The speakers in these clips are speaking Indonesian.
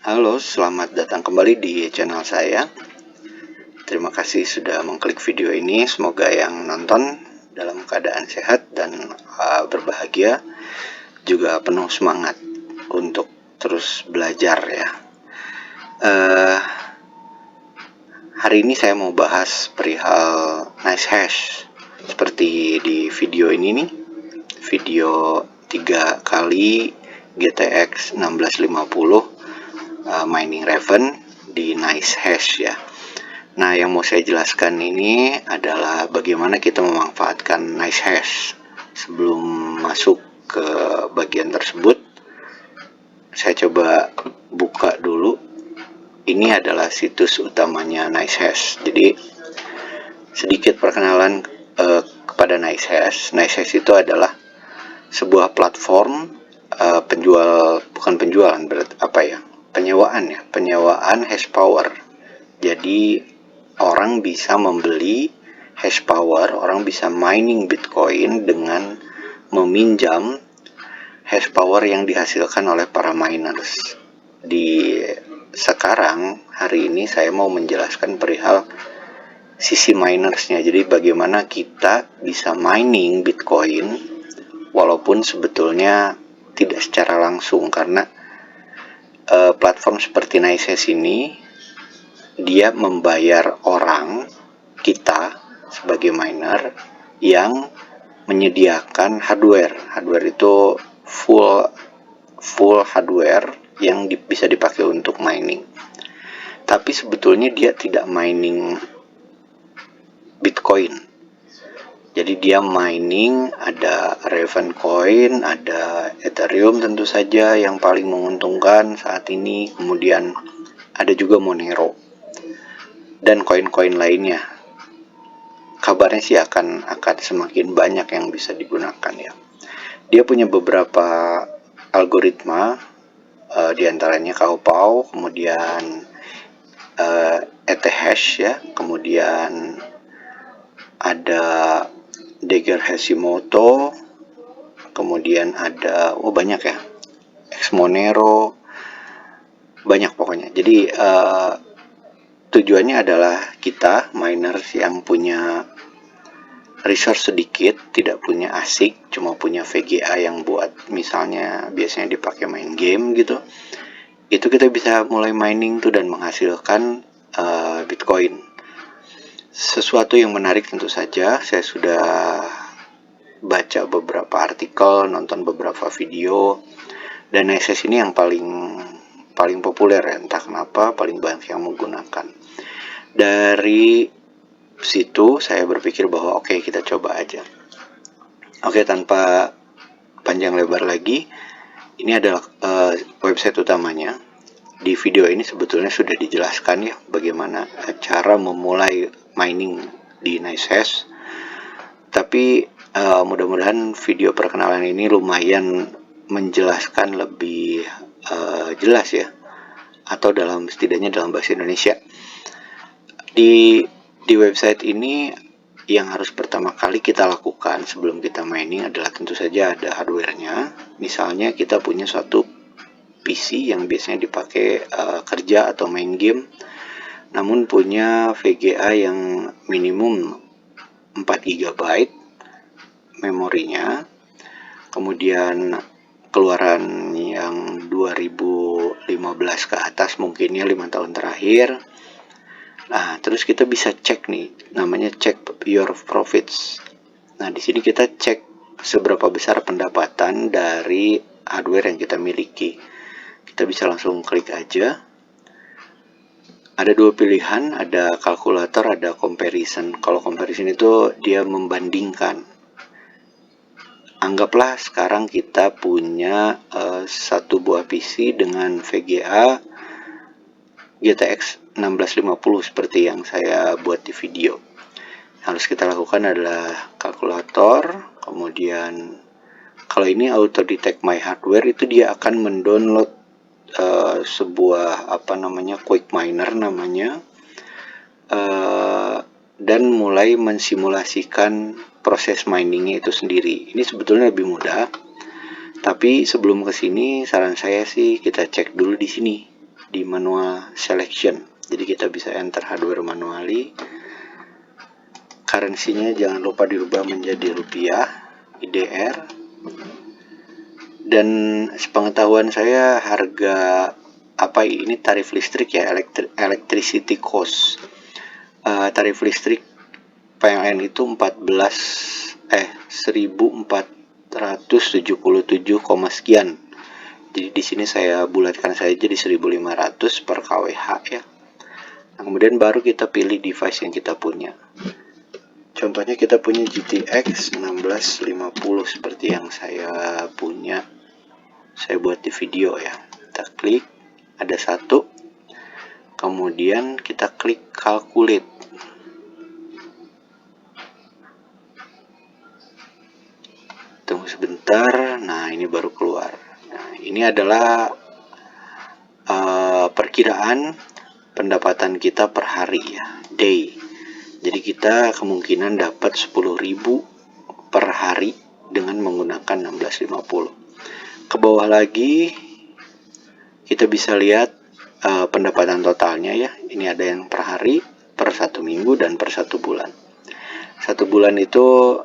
Halo, selamat datang kembali di channel saya. Terima kasih sudah mengklik video ini. Semoga yang nonton dalam keadaan sehat dan berbahagia, juga penuh semangat untuk terus belajar ya. Hari ini saya mau bahas perihal NiceHash. Seperti di video ini nih, video 3 kali GTX 1650 mining Raven di NiceHash ya. Nah, yang mau saya jelaskan ini adalah bagaimana kita memanfaatkan NiceHash. Sebelum masuk ke bagian tersebut, saya coba buka dulu. Ini adalah situs utamanya NiceHash. Jadi sedikit perkenalan kepada NiceHash. NiceHash itu adalah sebuah platform penyewaan hash power. Jadi orang bisa membeli hash power, orang bisa mining Bitcoin dengan meminjam hash power yang dihasilkan oleh para miners. Di sekarang hari ini saya mau menjelaskan perihal sisi minersnya. Jadi bagaimana kita bisa mining Bitcoin walaupun sebetulnya tidak secara langsung, karena platform seperti NiceHash ini dia membayar orang, kita sebagai miner, yang menyediakan hardware. Hardware itu full hardware yang bisa dipakai untuk mining. Tapi sebetulnya dia tidak mining Bitcoin. Jadi dia mining, ada Raven Coin, ada Ethereum tentu saja yang paling menguntungkan saat ini, kemudian ada juga Monero dan koin-koin lainnya. Kabarnya sih akan semakin banyak yang bisa digunakan ya. Dia punya beberapa algoritma, diantaranya Kaopao, kemudian ETHash ya, kemudian ada Dagger Hashimoto, kemudian ada banyak ya, Xmonero, banyak pokoknya. Jadi tujuannya adalah kita miners yang punya resource sedikit, tidak punya ASIC, cuma punya VGA yang buat misalnya biasanya dipakai main game gitu, itu kita bisa mulai mining tuh dan menghasilkan Bitcoin. Sesuatu yang menarik tentu saja, saya sudah baca beberapa artikel, nonton beberapa video, dan NiceHash ini yang paling populer ya, entah kenapa paling banyak yang menggunakan. Dari situ saya berpikir bahwa oke, kita coba aja. Oke, tanpa panjang lebar lagi, ini adalah website utamanya. Di video ini sebetulnya sudah dijelaskan ya bagaimana cara memulai mining di NiceHash. Tapi mudah-mudahan video perkenalan ini lumayan menjelaskan lebih jelas ya, atau setidaknya dalam bahasa Indonesia. Di website ini yang harus pertama kali kita lakukan sebelum kita mining adalah tentu saja ada hardware-nya. Misalnya kita punya suatu PC yang biasanya dipakai kerja atau main game, namun punya VGA yang minimum 4 GB memorinya, kemudian keluaran yang 2015 ke atas mungkinnya 5 tahun terakhir. Nah, terus kita bisa cek nih, namanya check your profits. Nah, di sini kita cek seberapa besar pendapatan dari hardware yang kita miliki. Kita bisa langsung klik aja. Ada dua pilihan, ada kalkulator, ada comparison. Kalau comparison itu dia membandingkan. Anggaplah sekarang kita punya satu buah PC dengan VGA GTX 1650 seperti yang saya buat di video. Harus kita lakukan adalah kalkulator, kemudian kalau ini auto detect my hardware, itu dia akan mendownload sebuah quick miner namanya, dan mulai mensimulasikan proses miningnya itu sendiri. Ini sebetulnya lebih mudah, tapi sebelum ke sini saran saya sih kita cek dulu di sini di manual selection. Jadi kita bisa enter hardware manually. Currency-nya jangan lupa dirubah menjadi rupiah, IDR. Dan sepengetahuan saya harga ini tarif listrik ya, electricity cost. Tarif listrik PLN itu 1477, sekian. Jadi di sini saya bulatkan saja di 1500 per kWh ya. Nah, kemudian baru kita pilih device yang kita punya. Contohnya kita punya GTX 1650 seperti yang saya punya. Saya buat di video ya. Kita klik, ada satu. Kemudian kita klik calculate. Tunggu sebentar. Nah, ini baru keluar. Nah, ini adalah perkiraan pendapatan kita per hari ya, day. Jadi kita kemungkinan dapat 10.000 per hari dengan menggunakan 1650. Ke bawah lagi kita bisa lihat pendapatan totalnya ya. Ini ada yang per hari, per 1 minggu, dan per 1 bulan. 1 bulan itu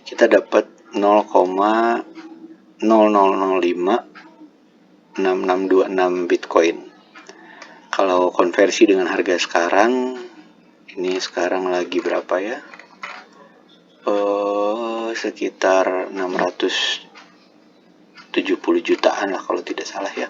kita dapat 0,00056626 Bitcoin. Kalau konversi dengan harga sekarang, ini sekarang lagi berapa ya? Sekitar 670 jutaan lah kalau tidak salah ya.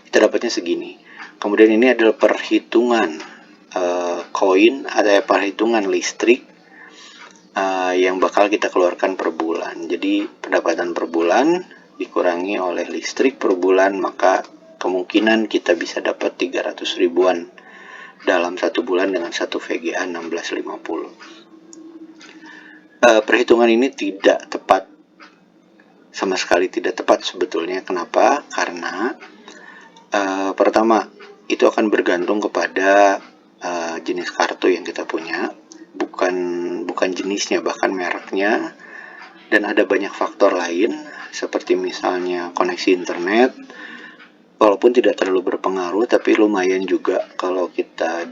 Kita dapatnya segini. Kemudian ini adalah perhitungan koin, ada perhitungan listrik yang bakal kita keluarkan per bulan. Jadi pendapatan per bulan dikurangi oleh listrik per bulan, maka kemungkinan kita bisa dapat 300 ribuan dalam 1 bulan dengan 1 VGA 1650. Perhitungan ini tidak tepat, sama sekali tidak tepat sebetulnya. Kenapa? Karena pertama, itu akan bergantung kepada jenis kartu yang kita punya, bukan jenisnya, bahkan mereknya, dan ada banyak faktor lain seperti misalnya koneksi internet. Walaupun tidak terlalu berpengaruh, tapi lumayan juga kalau kita,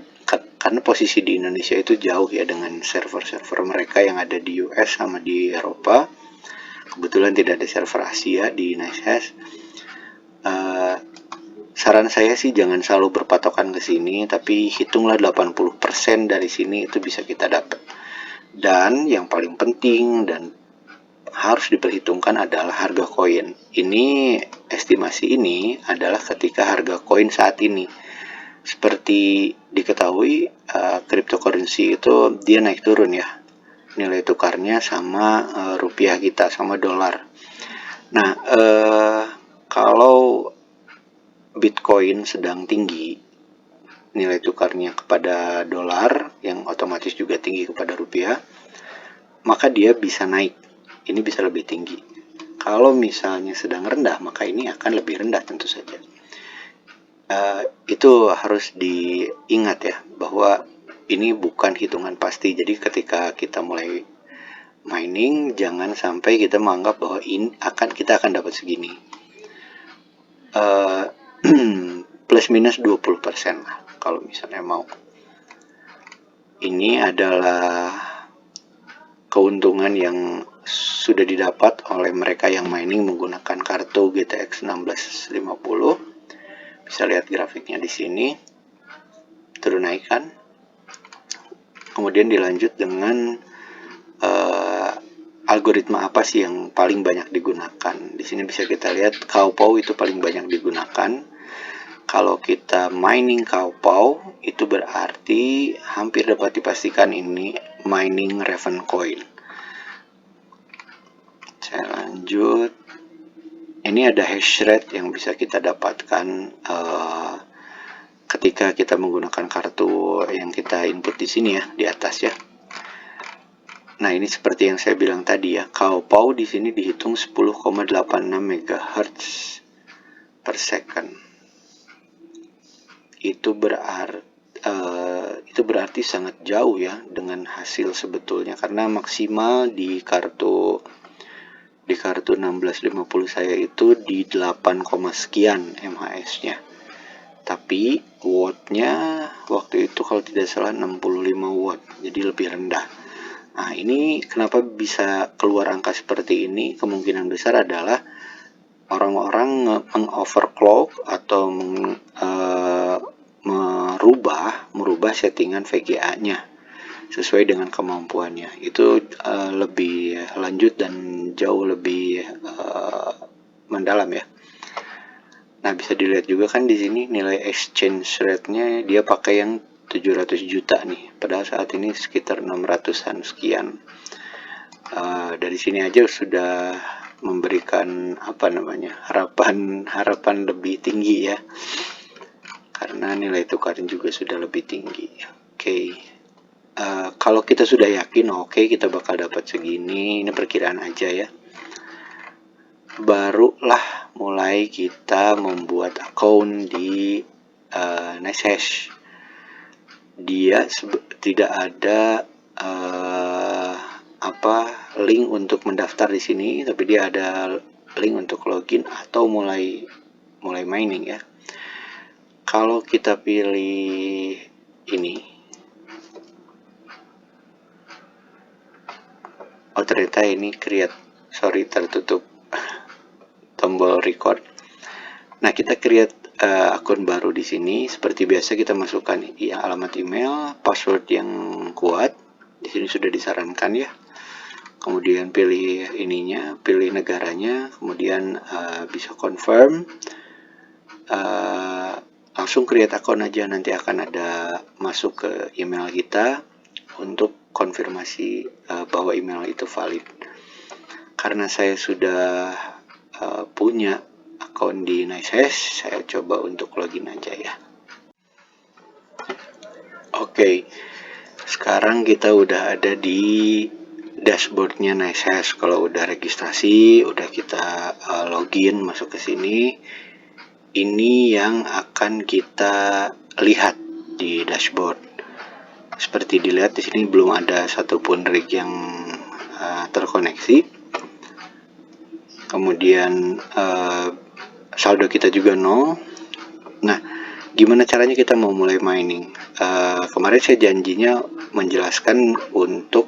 karena posisi di Indonesia itu jauh ya dengan server-server mereka yang ada di US sama di Eropa. Kebetulan tidak ada server Asia di NiceHash. Saran saya sih jangan selalu berpatokan ke sini, tapi hitunglah 80% dari sini itu bisa kita dapat. Dan yang paling penting dan harus diperhitungkan adalah harga koin. Ini estimasi ini adalah ketika harga koin saat ini. Seperti diketahui, cryptocurrency itu dia naik turun ya, nilai tukarnya sama rupiah kita, sama dolar. Nah, kalau Bitcoin sedang tinggi nilai tukarnya kepada dolar, yang otomatis juga tinggi kepada rupiah, maka dia bisa naik. Ini bisa lebih tinggi. Kalau misalnya sedang rendah, maka ini akan lebih rendah tentu saja. Itu harus diingat ya, bahwa ini bukan hitungan pasti. Jadi ketika kita mulai mining, jangan sampai kita menganggap bahwa kita akan dapat segini. Plus minus 20% lah kalau misalnya mau. Ini adalah keuntungan yang sudah didapat oleh mereka yang mining menggunakan kartu GTX 1650. Bisa lihat grafiknya di sini, turun naik kan. Kemudian dilanjut dengan algoritma apa sih yang paling banyak digunakan. Di sini bisa kita lihat Kaupau itu paling banyak digunakan. Kalau kita mining Kaupau, itu berarti hampir dapat dipastikan ini mining Raven Coin. Saya lanjut. Ini ada hash rate yang bisa kita dapatkan ketika kita menggunakan kartu yang kita input di sini ya, di atas ya. Nah, ini seperti yang saya bilang tadi ya, Kaupau di sini dihitung 10,86 MHz per second. Itu berarti sangat jauh ya dengan hasil sebetulnya, karena maksimal di kartu 1650 saya itu di 8, sekian MHz nya. tapi wattnya waktu itu kalau tidak salah 65 watt, jadi lebih rendah. Nah, ini kenapa bisa keluar angka seperti ini? Kemungkinan besar adalah orang-orang mengoverclock atau merubah settingan VGA-nya sesuai dengan kemampuannya. Itu lebih lanjut dan jauh lebih mendalam ya. Nah, bisa dilihat juga kan di sini nilai exchange rate-nya dia pakai yang 700 juta nih, padahal saat ini sekitar 600-an sekian. Dari sini aja sudah memberikan harapan lebih tinggi ya, karena nilai tukarnya juga sudah lebih tinggi. Oke. Kalau kita sudah yakin kita bakal dapat segini, ini perkiraan aja ya, barulah mulai kita membuat akun di NiceHash. Dia tidak ada link untuk mendaftar di sini, tapi dia ada link untuk login atau mulai mining ya. Kalau kita pilih ini, ternyata ini tertutup tombol record. Nah, kita create akun baru di sini. Seperti biasa kita masukkan alamat email, password yang kuat. Di sini sudah disarankan ya. Kemudian pilih pilih negaranya, kemudian bisa confirm. Langsung create akun aja, nanti akan ada masuk ke email kita untuk konfirmasi bahwa email itu valid. Karena saya sudah punya akun di NiceHash, saya coba untuk login aja ya. Oke, sekarang kita udah ada di dashboardnya NiceHash. Kalau udah registrasi, udah kita login masuk ke sini, ini yang akan kita lihat di dashboard. Seperti dilihat di sini belum ada satupun rig yang terkoneksi. Kemudian saldo kita juga 0. Nah, gimana caranya kita mau mulai mining? Kemarin saya janjinya menjelaskan untuk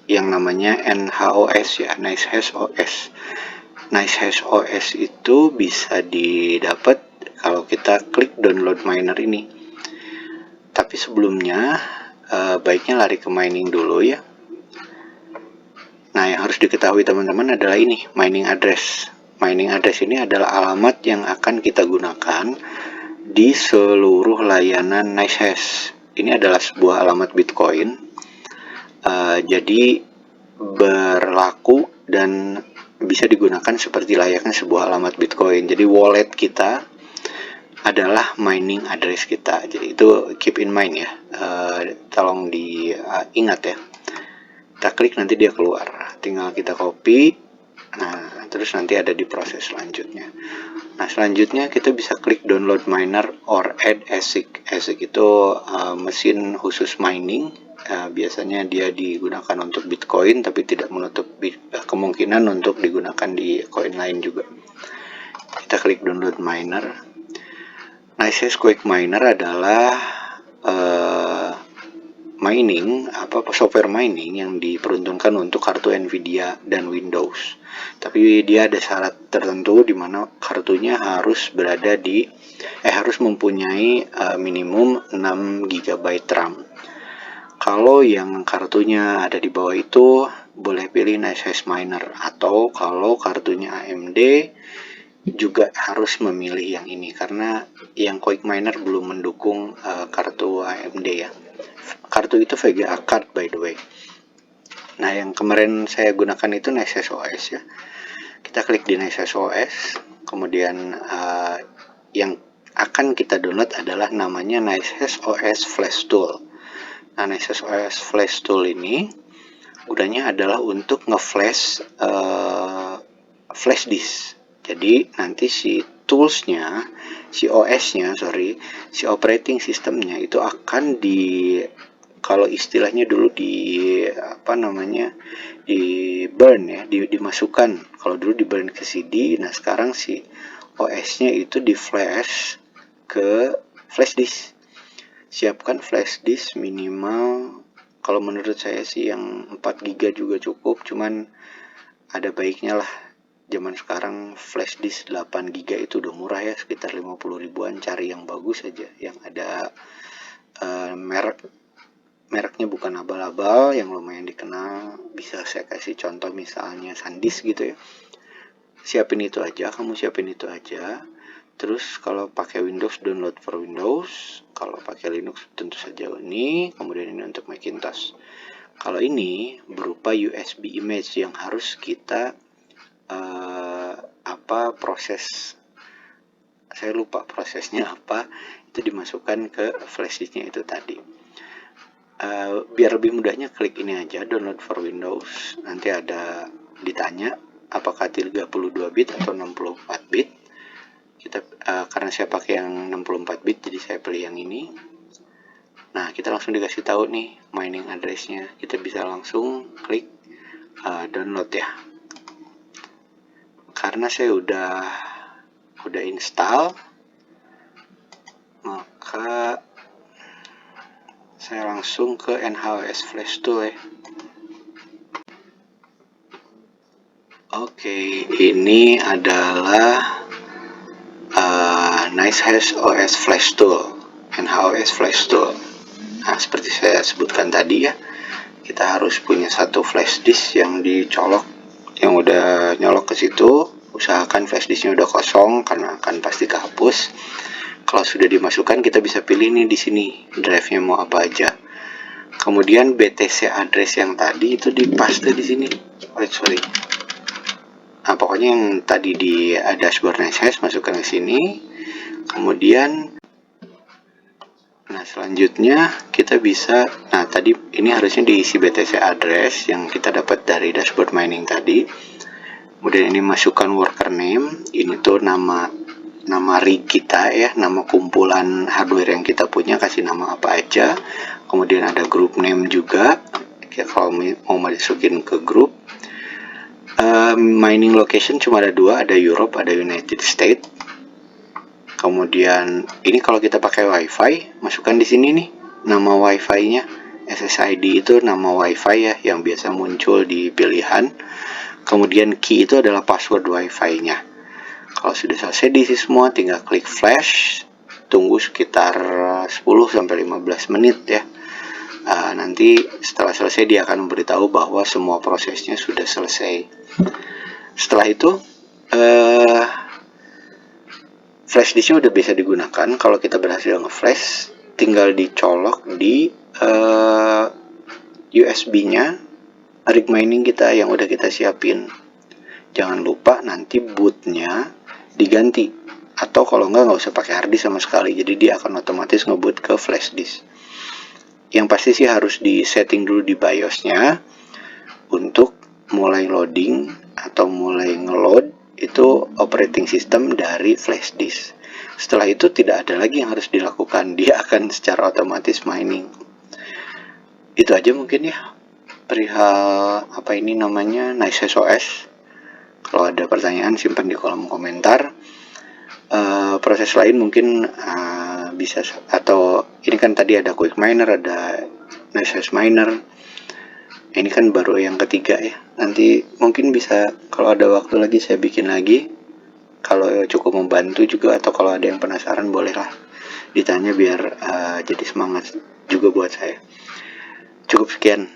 yang namanya NHOS ya, NiceHash OS. NiceHash OS itu bisa didapat kalau kita klik download miner ini. Tapi sebelumnya baiknya lari ke mining dulu ya. Nah, yang harus diketahui teman-teman adalah ini, mining address. Mining address ini adalah alamat yang akan kita gunakan di seluruh layanan NiceHash. Ini adalah sebuah alamat Bitcoin, jadi berlaku dan bisa digunakan seperti layaknya sebuah alamat Bitcoin. Jadi wallet kita adalah mining address kita. Jadi itu keep in mind ya, tolong diingat ya. Kita klik nanti dia keluar, tinggal kita copy. Nah, terus nanti ada di proses selanjutnya. Nah, selanjutnya kita bisa klik download miner or add ASIC. ASIC itu mesin khusus mining. Biasanya dia digunakan untuk Bitcoin, tapi tidak menutup kemungkinan untuk digunakan di koin lain juga. Kita klik download miner. NiceHash Quake Miner adalah software mining yang diperuntukkan untuk kartu Nvidia dan Windows. Tapi dia ada syarat tertentu di mana kartunya harus harus mempunyai minimum 6 GB RAM. Kalau yang kartunya ada di bawah itu boleh pilih NiceHash Miner, atau kalau kartunya AMD juga harus memilih yang ini karena yang Quake Miner belum mendukung kartu AMD ya. Kartu itu VGA card by the way. Nah, yang kemarin saya gunakan itu NiceHash OS ya. Kita klik di NiceHash OS, kemudian yang akan kita download adalah namanya NiceHash OS Flash Tool. Nah, NiceHash OS Flash Tool ini gunanya adalah untuk nge-flash flash disk. Jadi nanti si operating systemnya itu akan kalau istilahnya dulu dimasukkan. Kalau dulu di burn ke CD, nah sekarang si OS-nya itu di flash ke flash disk. Siapkan flash disk minimal, kalau menurut saya sih yang 4 GB juga cukup, cuman ada baiknya lah. Zaman sekarang flash disk 8 GB itu udah murah ya, sekitar 50 ribuan. Cari yang bagus aja, yang ada mereknya bukan abal-abal, yang lumayan dikenal. Bisa saya kasih contoh misalnya SanDisk gitu ya. Siapin itu aja, kamu siapin itu aja. Terus kalau pakai Windows, download for Windows. Kalau pakai Linux tentu saja ini. Kemudian ini untuk Macintosh. Kalau ini berupa USB image yang harus kita proses, saya lupa prosesnya apa, itu dimasukkan ke flash disknya itu tadi. Biar lebih mudahnya klik ini aja, download for Windows. Nanti ada ditanya apakah 32 bit atau 64 bit. Kita karena saya pakai yang 64 bit, jadi saya pilih yang ini. Nah, kita langsung dikasih tahu nih mining address-nya. Kita bisa langsung klik download ya. Karena saya udah install, maka saya langsung ke NHOS Flash Tool ya. Oke, ini adalah NiceHash OS Flash Tool, NHOS Flash Tool. Nah, seperti saya sebutkan tadi ya, kita harus punya satu flash disk yang dicolok, yang udah nyolok ke situ. Usahakan flash disknya udah kosong karena akan pasti kehapus. Kalau sudah dimasukkan, kita bisa pilih nih di sini drive-nya mau apa aja. Kemudian BTC address yang tadi itu dipaste di sini. Sorry. Nah, pokoknya yang tadi di dashboard NiceHash masukkan ke sini. Kemudian selanjutnya kita bisa, tadi ini harusnya diisi BTC address yang kita dapat dari dashboard mining tadi. Kemudian ini masukkan worker name, ini tuh nama rig kita ya, nama kumpulan hardware yang kita punya, kasih nama apa aja. Kemudian ada group name juga, kalau mau masukin ke grup. Mining location cuma ada dua, ada Europe, ada United States. Kemudian ini kalau kita pakai WiFi, masukkan di sini nih nama WiFi-nya. SSID itu nama WiFi ya, yang biasa muncul di pilihan. Kemudian key itu adalah password WiFi-nya. Kalau sudah selesai diisi semua, tinggal klik flash. Tunggu sekitar 10-15 menit ya. Nanti setelah selesai dia akan memberitahu bahwa semua prosesnya sudah selesai. Setelah itu flash disknya udah bisa digunakan. Kalau kita berhasil nge-flash, tinggal dicolok di USB-nya rig mining kita yang udah kita siapin. Jangan lupa nanti bootnya diganti, atau kalau nggak usah pakai hard disk sama sekali, jadi dia akan otomatis nge-boot ke flash disk. Yang pasti sih harus di setting dulu di BIOS-nya untuk mulai loading atau mulai ngeload itu operating system dari flash disk. Setelah itu tidak ada lagi yang harus dilakukan, dia akan secara otomatis mining. Itu aja mungkin ya perihal NiceHash OS. Kalau ada pertanyaan simpan di kolom komentar. Proses lain mungkin bisa, atau ini kan tadi ada Quick Miner, ada NiceHash Miner. Ini kan baru yang ketiga ya. Nanti mungkin bisa kalau ada waktu lagi saya bikin lagi. Kalau cukup membantu juga, atau kalau ada yang penasaran bolehlah ditanya biar jadi semangat juga buat saya. Cukup sekian.